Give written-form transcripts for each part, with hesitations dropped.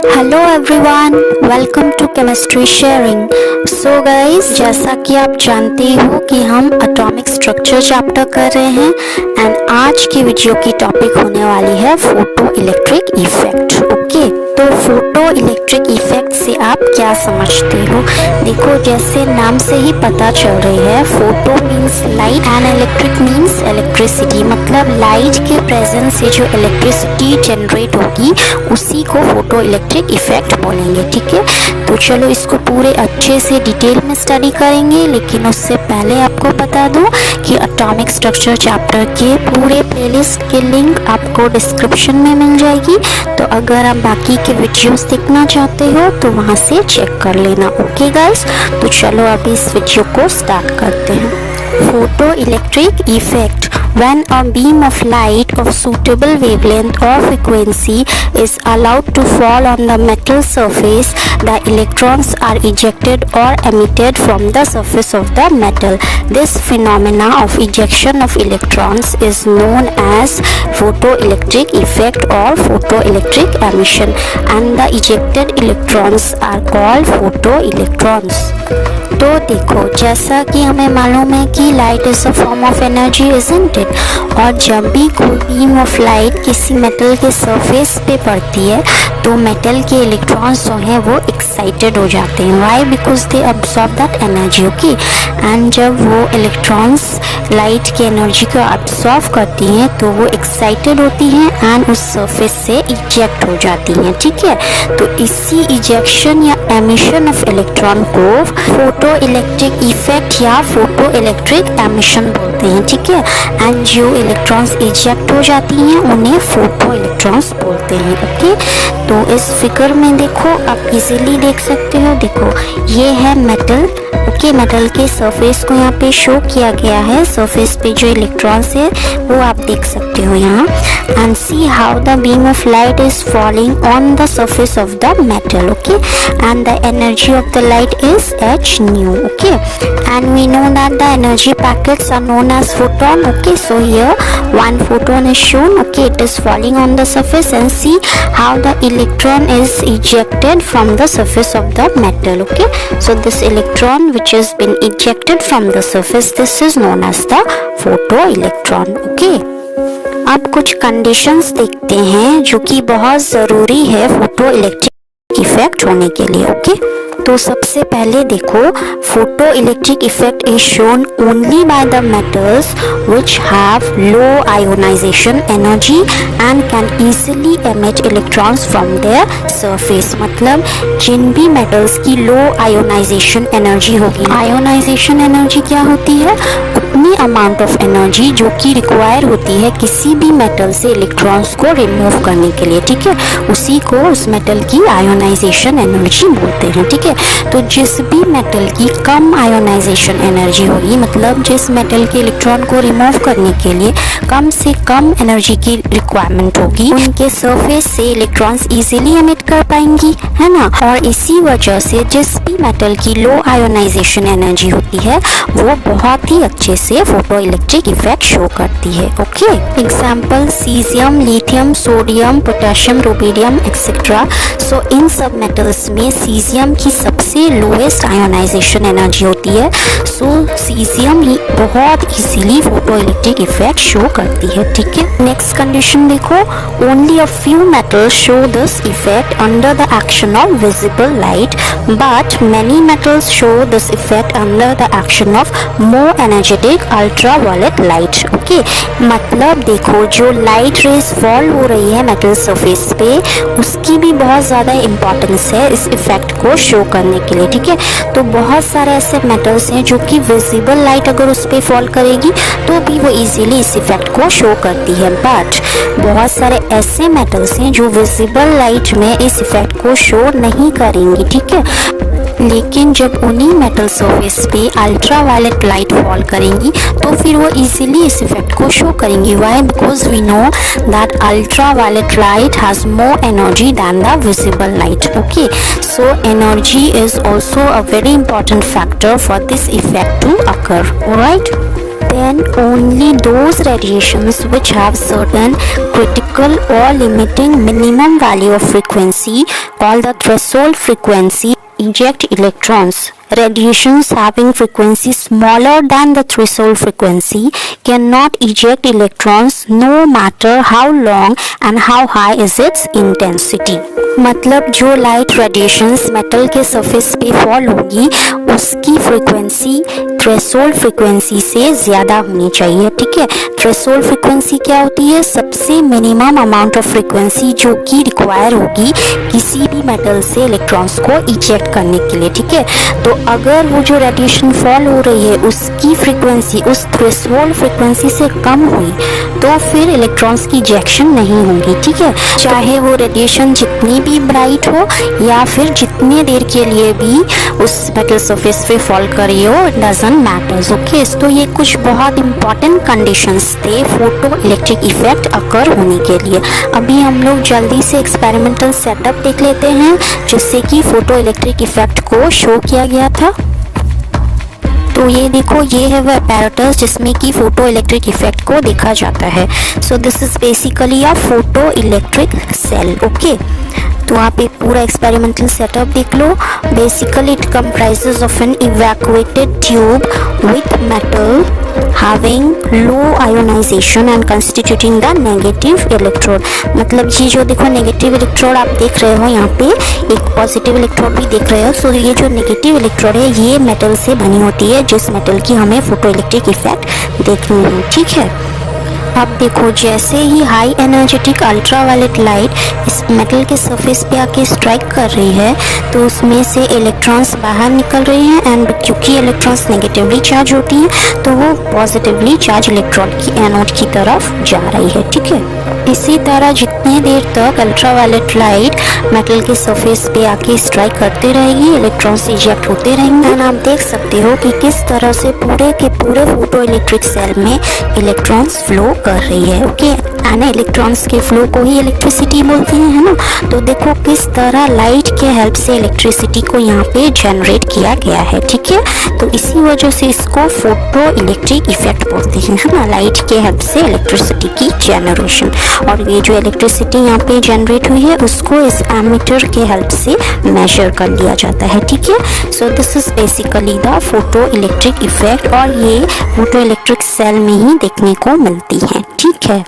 Hello everyone, welcome to chemistry sharing. So guys, जैसा कि आप जानते हो कि हम एटॉमिक स्ट्रक्चर चैप्टर कर रहे हैं एंड आज की वीडियो की टॉपिक होने वाली है फोटो इलेक्ट्रिक इफेक्ट। ओके, तो फोटो इलेक्ट्रिक इफेक्ट से आप क्या समझते हो? देखो, जैसे नाम से ही पता चल रही है, photo means light and electric means electricity. मतलब लाइट के प्रेजेंस से जो इलेक्ट्रिसिटी जनरेट होगी उसी को फोटो इलेक्ट्रिक इफेक्ट बोलेंगे। ठीक है, तो चलो इसको पूरे अच्छे से डिटेल में स्टडी करेंगे, लेकिन उससे पहले आपको बता दूं कि एटॉमिक स्ट्रक्चर चैप्टर के पूरे प्लेलिस्ट की लिंक आपको डिस्क्रिप्शन में मिल जाएगी। तो अगर आप बाकी के वीडियोस देखना चाहते हो तो वहां से चेक कर लेना। ओके गाइस, तो चलो अभी इस वीडियो को स्टार्ट करते हैं। Photo electric effect: when a beam of light of suitable wavelength or frequency is allowed to fall on the metal surface, the electrons are ejected or emitted from the surface of the metal. This phenomena of ejection of electrons is known as photoelectric effect or photoelectric emission, and the ejected electrons are called photoelectrons. तो देखो, जैसा कि हमें मालूम है कि light is a form of energy, isn't it? और जब भी कोई बीम ऑफ लाइट किसी मेटल के सरफेस पे पड़ती है तो मेटल के इलेक्ट्रॉन्स जो हैं वो एक्साइटेड हो जाते हैं। Why? Because they absorb that energy. Okay, and जब वो इलेक्ट्रॉन्स लाइट की एनर्जी को अब्सॉर्ब करती हैं तो वो एक्साइटेड होती हैं एंड उस सरफेस से इजेक्ट हो जाती हैं। ठीक है, तो इसी इजेक्शन या एमिशन ऑफ इलेक्ट्रॉन को फोटो इलेक्ट्रिक इफेक्ट या फोटो इलेक्ट्रिक एमिशन बोलते हैं। ठीक है, एंड जो इलेक्ट्रॉन्स इजेक्ट हो जाती हैं उन्हें फोटो इलेक्ट्रॉन्स बोलते हैं। ओके, तो इस फिगर में देखो, आप इजीली देख सकते हो। देखो, ये है मेटल। ओके, मेटल के सरफेस को यहाँ पे शो किया गया है। सरफेस पे जो इलेक्ट्रॉन्स है वो आप देख सकते हो यहाँ। And see how the beam of light is falling on the surface of the metal. Okay, and the energy of the light is h nu. Okay, and we know that the energy packets are known as photon. Okay, so here one photon is shown. Okay, it is falling on the surface, and see how the electron is ejected from the surface of the metal. Okay, so this electron which has been ejected from the surface, this is known as the photoelectron. Okay, अब कुछ conditions देखते हैं जो कि बहुत ज़रूरी है photo electric effect होने के लिए। ओके, तो सबसे पहले देखो, photoelectric effect is shown only by the metals which have low ionisation energy and can easily emit electrons from their surface. मतलब जिन भी मेटल्स की लो आयोनाइजेशन एनर्जी होगी। आयोनाइजेशन एनर्जी क्या होती है? उतनी अमाउंट ऑफ एनर्जी जो कि रिक्वायर होती है किसी भी मेटल से इलेक्ट्रॉन्स को रिमूव करने के लिए। ठीक है, उसी को उस मेटल की आयोनाइजेशन एनर्जी बोलते हैं। ठीक है, तो जिस भी मेटल की कम आयोनाइजेशन एनर्जी होगी, मतलब जिस मेटल के इलेक्ट्रॉन को रिमूव करने के लिए कम से कम एनर्जी की रिक्वायरमेंट होगी, उनके सरफेस से इलेक्ट्रॉन्स इजीली एमिट कर पाएंगी, है ना। और इसी वजह से जिस भी मेटल की लो आयोनाइजेशन एनर्जी होती है वो बहुत ही अच्छे से फोटो इलेक्ट्रिक इफेक्ट शो करती है। Okay, example caesium, lithium, sodium, potassium, rubidium etcetera. So इन सब मेटल्स में सीजियम की सबसे लोएस्ट आयोनाइजेशन एनर्जी होती है। सो सीजियम ही बहुत easily photo electric effect show करती है। ठीक है, नेक्स्ट कंडीशन देखो, only a few metals show this effect under the action of visible light, but many metals show this effect under the action of more energetic ultraviolet light. Okay, मतलब देखो, जो light rays fall हो रही है metal surface पे, उसकी भी बहुत ज़्यादा इंपॉर्टेंस है इस इफेक्ट को शो करने के लिए। ठीक है, तो बहुत सारे ऐसे मेटल्स हैं जो कि विजिबल लाइट अगर उस पर फॉल करेगी तो भी वो इजीली इस इफेक्ट को शो करती है, बट बहुत सारे ऐसे मेटल्स हैं जो विजिबल लाइट में इस इफेक्ट को शो नहीं करेंगी। ठीक है, लेकिन जब उन्हीं मेटल सरफेस पे अल्ट्रावायलेट लाइट फॉल करेंगी तो फिर वो इजीली इस इफेक्ट को शो करेंगी। Why? Because we know that ultraviolet light has more energy than the visible light. Okay, so energy is also a very important factor for this effect to occur. Alright, then only those radiations which have certain critical or limiting minimum value of frequency called the threshold frequency eject electrons. Radiations having frequency smaller than the threshold frequency cannot eject electrons no matter how long and how high is its intensity. मतलब जो light radiations metal के surface पे fall होगी उसकी frequency threshold frequency से ज़्यादा होनी चाहिए, ठीक है। थ्रेशोल्ड फ्रीक्वेंसी क्या होती है? सबसे मिनिमम अमाउंट ऑफ फ्रीक्वेंसी जो कि रिक्वायर होगी किसी भी मेटल से इलेक्ट्रॉन्स को इजेक्ट करने के लिए, ठीक है। तो अगर वो जो रेडिएशन फॉल हो रही है उसकी फ्रीक्वेंसी उस थ्रेशोल्ड फ्रीक्वेंसी से कम हुई तो फिर इलेक्ट्रॉन्स की इजेक्शन नहीं होगी, ठीक है। चाहे वो रेडिएशन जितनी भी ब्राइट हो या फिर जितने देर के लिए भी उस मेटल सरफेस पे फॉल कर रही हो, इट डजंट मैटर्स, ओके। तो ये कुछ बहुत इंपॉर्टेंट कंडीशंस थे फोटो इलेक्ट्रिक इफेक्ट अकर होने के लिए। अभी हम लोग जल्दी से एक्सपेरिमेंटल सेटअप देख लेते हैं जिससे कि फोटो इलेक्ट्रिक इफेक्ट को शो किया गया था। तो ये देखो, ये है वो apparatus जिसमें कि फोटो इलेक्ट्रिक इफेक्ट को देखा जाता है। So this is basically a photo electric cell, okay. तो आप एक पूरा एक्सपेरिमेंटल सेटअप देख लो। Basically it comprises of an evacuated tube with metal having low ionization and constituting the negative electrode। मतलब ये जो देखो नेगेटिव इलेक्ट्रोड आप देख रहे हो, यहाँ पे एक पॉजिटिव इलेक्ट्रोड भी देख रहे हो। सो ये जो नेगेटिव इलेक्ट्रोड है ये मेटल से बनी होती है जिस मेटल की हमें फोटो इलेक्ट्रिक इफेक्ट देखनी है, ठीक है। अब देखो, जैसे ही हाई एनर्जेटिक अल्ट्रावायलेट लाइट इस मेटल के सरफेस पे आके स्ट्राइक कर रही है तो उसमें से इलेक्ट्रॉन्स बाहर निकल रहे हैं एंड क्योंकि इलेक्ट्रॉन्स नेगेटिवली चार्ज होती हैं तो वो पॉजिटिवली चार्ज इलेक्ट्रॉन की एनोड की तरफ जा रही है, ठीक है। इसी तरह जितने देर तक अल्ट्रावायलेट लाइट मेटल के सरफेस पे आके स्ट्राइक करते रहेगी इलेक्ट्रॉन्स इजेक्ट होते रहेंगे एंड आप देख सकते हो कि किस तरह से पूरे के पूरे फोटो इलेक्ट्रिक सेल में इलेक्ट्रॉन्स फ्लो कर रही है, ओके। एंड इलेक्ट्रॉन्स के फ्लो को ही इलेक्ट्रिसिटी बोलते हैं, है ना। तो देखो किस तरह लाइट के हेल्प से इलेक्ट्रिसिटी को यहाँ पे जनरेट किया गया है, ठीक है। तो इसी वजह से इसको फोटो इलेक्ट्रिक इफेक्ट बोलते हैं, है ना। लाइट के हेल्प से इलेक्ट्रिसिटी की जनरेशन, और ये जो इलेक्ट्रिसिटी यहाँ पे जनरेट हुई है उसको इस एमीटर के हेल्प से मेजर कर लिया जाता है, ठीक है। So this is basically the photo electric effect और ये फोटो इलेक्ट्रिक सेल में ही देखने को मिलती है, ठीक है।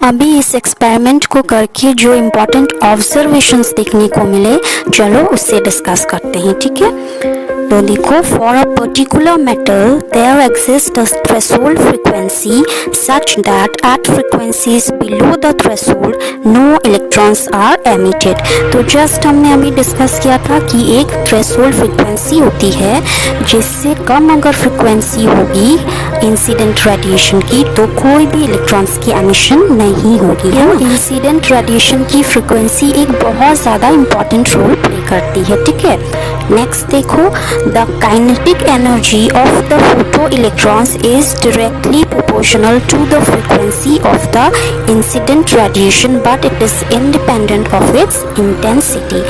अभी इस एक्सपेरिमेंट को करके जो इम्पोर्टेंट ऑब्जर्वेशंस देखने को मिले चलो उससे डिस्कस करते हैं, ठीक है। तो देखो, for a particular metal there exist a threshold frequency such that at frequencies below the threshold no electrons are emitted. तो जस्ट हमने अभी डिस्कस किया था कि एक थ्रेशोल्ड फ्रीक्वेंसी होती है जिससे कम अगर फ्रीक्वेंसी होगी इंसिडेंट रेडिएशन की तो कोई भी इलेक्ट्रॉन्स की एमिशन नहीं होगी, है ना। इंसिडेंट रेडिएशन की फ्रीक्वेंसी एक बहुत ज़्यादा इंपॉर्टेंट रोल प्ले करती है, ठीक है। नेक्स्ट देखो, the kinetic energy of the photoelectrons is directly proportional to the frequency of the incident radiation but it is independent of its intensity।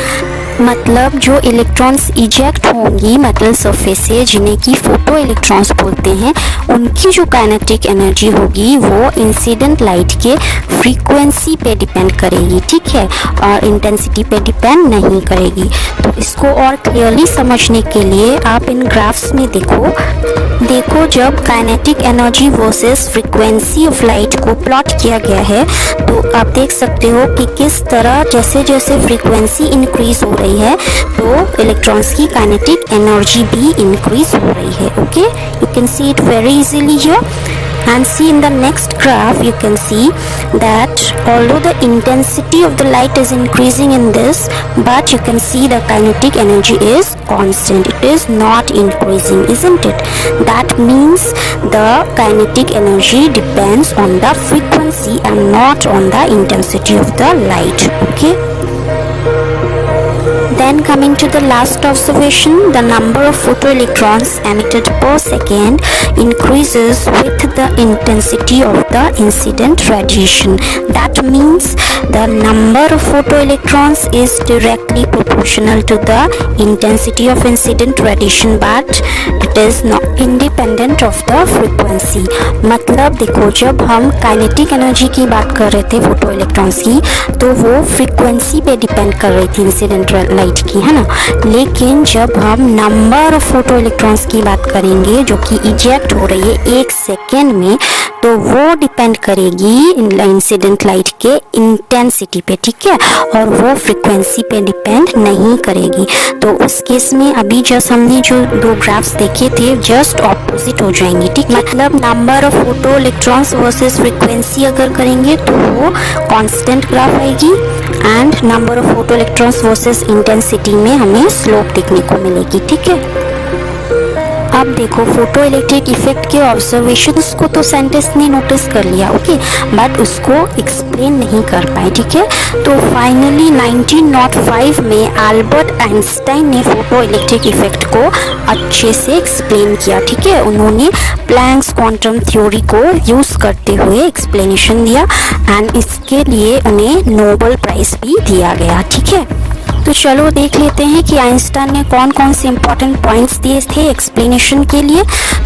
मतलब जो इलेक्ट्रॉन्स इजेक्ट होंगी मेटल सरफेस से जिन्हें कि फोटो इलेक्ट्रॉन्स बोलते हैं उनकी जो काइनेटिक एनर्जी होगी वो इंसिडेंट लाइट के फ्रीक्वेंसी पे डिपेंड करेगी, ठीक है, और इंटेंसिटी पे डिपेंड नहीं करेगी। तो इसको और क्लियरली समझने के लिए आप इन ग्राफ्स में देखो जब kinetic energy versus frequency of light को प्लॉट किया गया है तो आप देख सकते हो कि किस तरह जैसे जैसे फ्रीक्वेंसी इंक्रीज हो रही है तो इलेक्ट्रॉन्स की काइनेटिक एनर्जी भी इंक्रीज हो रही है, okay. You can see it very easily here and see in the next graph you can see that although the intensity of the light is increasing in this but you can see the kinetic energy is constant, it is not increasing, isn't it? That means the kinetic energy depends on the frequency and not on the intensity of the light, okay. Then coming to the last observation, the number of photoelectrons emitted per second increases with the intensity of the incident radiation. That means the number of photoelectrons is directly proportional to the intensity of incident radiation but it it is not independent of the frequency. मतलब देखो, जब हम kinetic energy की बात कर रहे थे photo electrons की, तो वो फ्रीक्वेंसी पे डिपेंड कर रही थी इंसिडेंट लाइट की, है ना। लेकिन जब हम नंबर ऑफ फोटो इलेक्ट्रॉन्स की बात करेंगे जो कि इजेक्ट हो रही है 1 सेकेंड में, तो वो डिपेंड करेगी इंसिडेंट लाइट के इंटेंसिटी पे, ठीक है, और वो फ्रीक्वेंसी पे डिपेंड नहीं करेगी। तो उस केस में अभी जस्ट हमने जो दो ग्राफ्स देखे थे जस्ट ऑपोजिट हो जाएंगे, ठीक। मतलब number of photo electrons versus frequency अगर करेंगे तो वो कांस्टेंट ग्राफ आएगी, and number of photo electrons versus intensity में हमें स्लोप देखने को मिलेगी, ठीक है। अब देखो, फोटो इलेक्ट्रिक इफेक्ट के ऑब्जर्वेशंस को तो साइंटिस्ट ने नोटिस कर लिया, ओके, बट उसको एक्सप्लेन नहीं कर पाए, ठीक है। तो फाइनली 1905 में अल्बर्ट आइंस्टाइन ने फोटो इलेक्ट्रिक इफेक्ट को अच्छे से एक्सप्लेन किया, ठीक है। उन्होंने प्लैंक्स क्वांटम थ्योरी को यूज करते हुए एक्सप्लेनेशन दिया, एंड इसके लिए उन्हें नोबेल प्राइज भी दिया गया, ठीक है। तो चलो देख लेते हैं कि आइंस्टाइन ने कौन कौन से इंपॉर्टेंट पॉइंट्स दिए थे एक्सप्लेनेशन के लिए।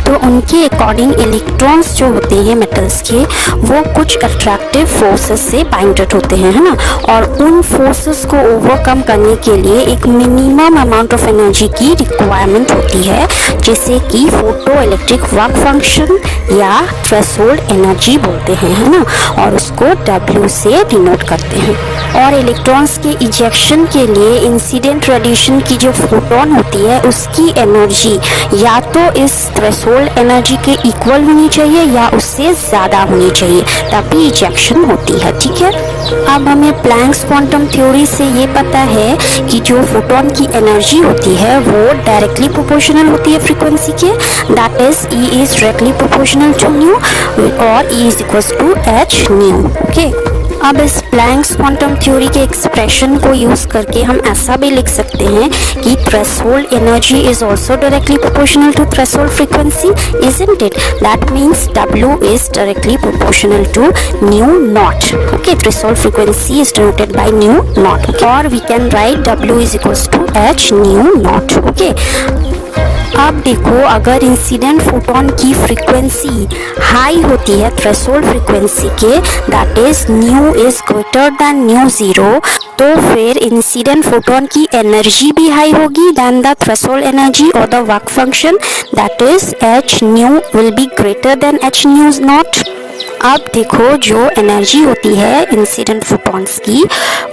तो उनके अकॉर्डिंग इलेक्ट्रॉन्स जो होते हैं मेटल्स के, वो कुछ अट्रैक्टिव फोर्सेस से बाइंडेड होते हैं, है ना, और उन फोर्सेस को ओवरकम करने के लिए एक मिनिमम अमाउंट ऑफ एनर्जी की रिक्वायरमेंट होती है, जैसे कि फोटो इलेक्ट्रिक वर्क फंक्शन या थ्रेशोल्ड एनर्जी बोलते हैं, है ना, और उसको W से डिनोट करते हैं। और इलेक्ट्रॉन्स के इजेक्शन के लिए इंसिडेंट रेडिएशन की जो फोटोन होती है उसकी एनर्जी या तो इस थ्रेशोल्ड एनर्जी के इक्वल होनी चाहिए या उससे ज़्यादा होनी चाहिए, तभी इजेक्शन होती है, ठीक है। अब हमें प्लैंक्स क्वांटम थ्योरी से ये पता है कि जो फोटोन की एनर्जी होती है वो डायरेक्टली प्रोपोर्शनल होती है फ्रीक्वेंसी के, that is E is directly proportional to nu और E is equals to H nu, okay. अब इस प्लैंक्स क्वांटम थ्योरी के एक्सप्रेशन को यूज करके हम ऐसा भी लिख सकते हैं कि threshold energy is also directly proportional to threshold frequency, isn't it? That means W is directly proportional to nu naught. Okay, threshold frequency is denoted by nu naught. Okay? Or we can write W is equals to H nu naught. Okay. अब देखो, अगर incident photon की frequency high होती है threshold frequency के, that is new is greater than mu zero, तो फिर incident photon की एनर्जी भी हाई होगी देन द थ्रेशोल्ड एनर्जी और the work function, that is H new will be greater than H nu not. अब देखो, जो एनर्जी होती है इंसिडेंट फोटॉन्स की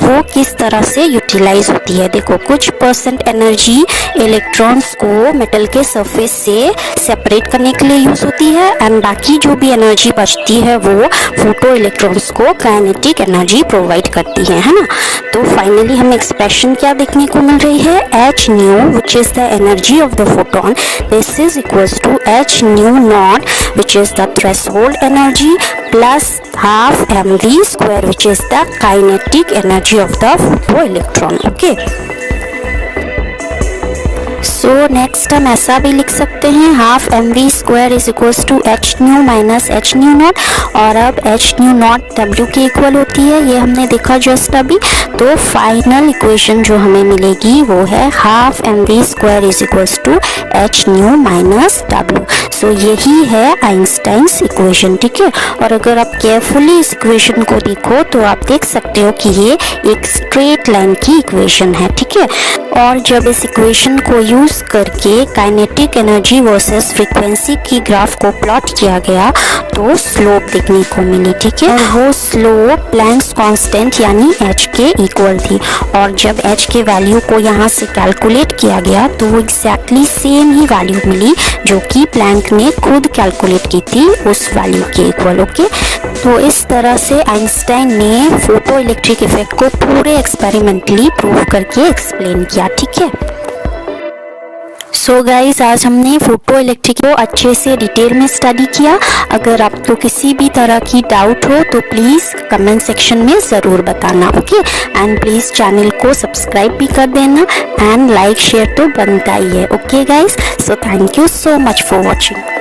वो किस तरह से यूटिलाइज होती है। देखो, कुछ परसेंट एनर्जी इलेक्ट्रॉन्स को मेटल के सरफेस से सेपरेट करने के लिए यूज होती है, एंड बाकी जो भी एनर्जी बचती है वो फोटो इलेक्ट्रॉन्स को काइनेटिक एनर्जी प्रोवाइड करती है ना। तो फाइनली हमें एक्सप्रेशन क्या देखने को मिल रही है, H nu which is the energy of the photon, this is equals to H nu naught which is the threshold energy plus half mv square which is the kinetic energy of the photoelectron, okay। So next हम ऐसा भी लिख सकते हैं, half mv square is equals to H nu minus H nu naught, और अब H nu naught W के equal होती है, ये हमने देखा जस्ट अभी। तो फाइनल इक्वेशन जो हमें मिलेगी वो है half mv square is equals to H nu minus W। So यही है आइंस्टाइन्स इक्वेशन, ठीक है। और अगर आप केयरफुली इस इक्वेशन को देखो तो आप देख सकते हो कि ये एक स्ट्रेट लाइन की इक्वेशन है, ठीक है। और जब इस इक्वेशन को यूज करके काइनेटिक एनर्जी वर्सेस फ्रीक्वेंसी की ग्राफ को प्लॉट किया गया तो स्लोप देखने को मिली, ठीक है। और वो स्लोप प्लैंक्स कांस्टेंट यानी H के इक्वल थी, और जब H के वैल्यू को यहाँ से कैलकुलेट किया गया तो वो एग्जैक्टली सेम ही वैल्यू मिली जो कि प्लैंक ने खुद कैलकुलेट की थी उस वैल्यू के इक्वल, ओके। तो इस तरह से आइंस्टाइन ने फोटो इलेक्ट्रिक इफेक्ट को पूरे एक्सपेरिमेंटली प्रूव करके एक्सप्लेन किया, ठीक है। सो गाइज, आज हमने फोटो इलेक्ट्रिक को अच्छे से डिटेल में स्टडी किया। अगर आपको किसी भी तरह की डाउट हो तो प्लीज़ कमेंट सेक्शन में ज़रूर बताना, ओके। एंड प्लीज़ चैनल को सब्सक्राइब भी कर देना, एंड लाइक शेयर तो बनता ही है, okay guys. So thank you so much for watching.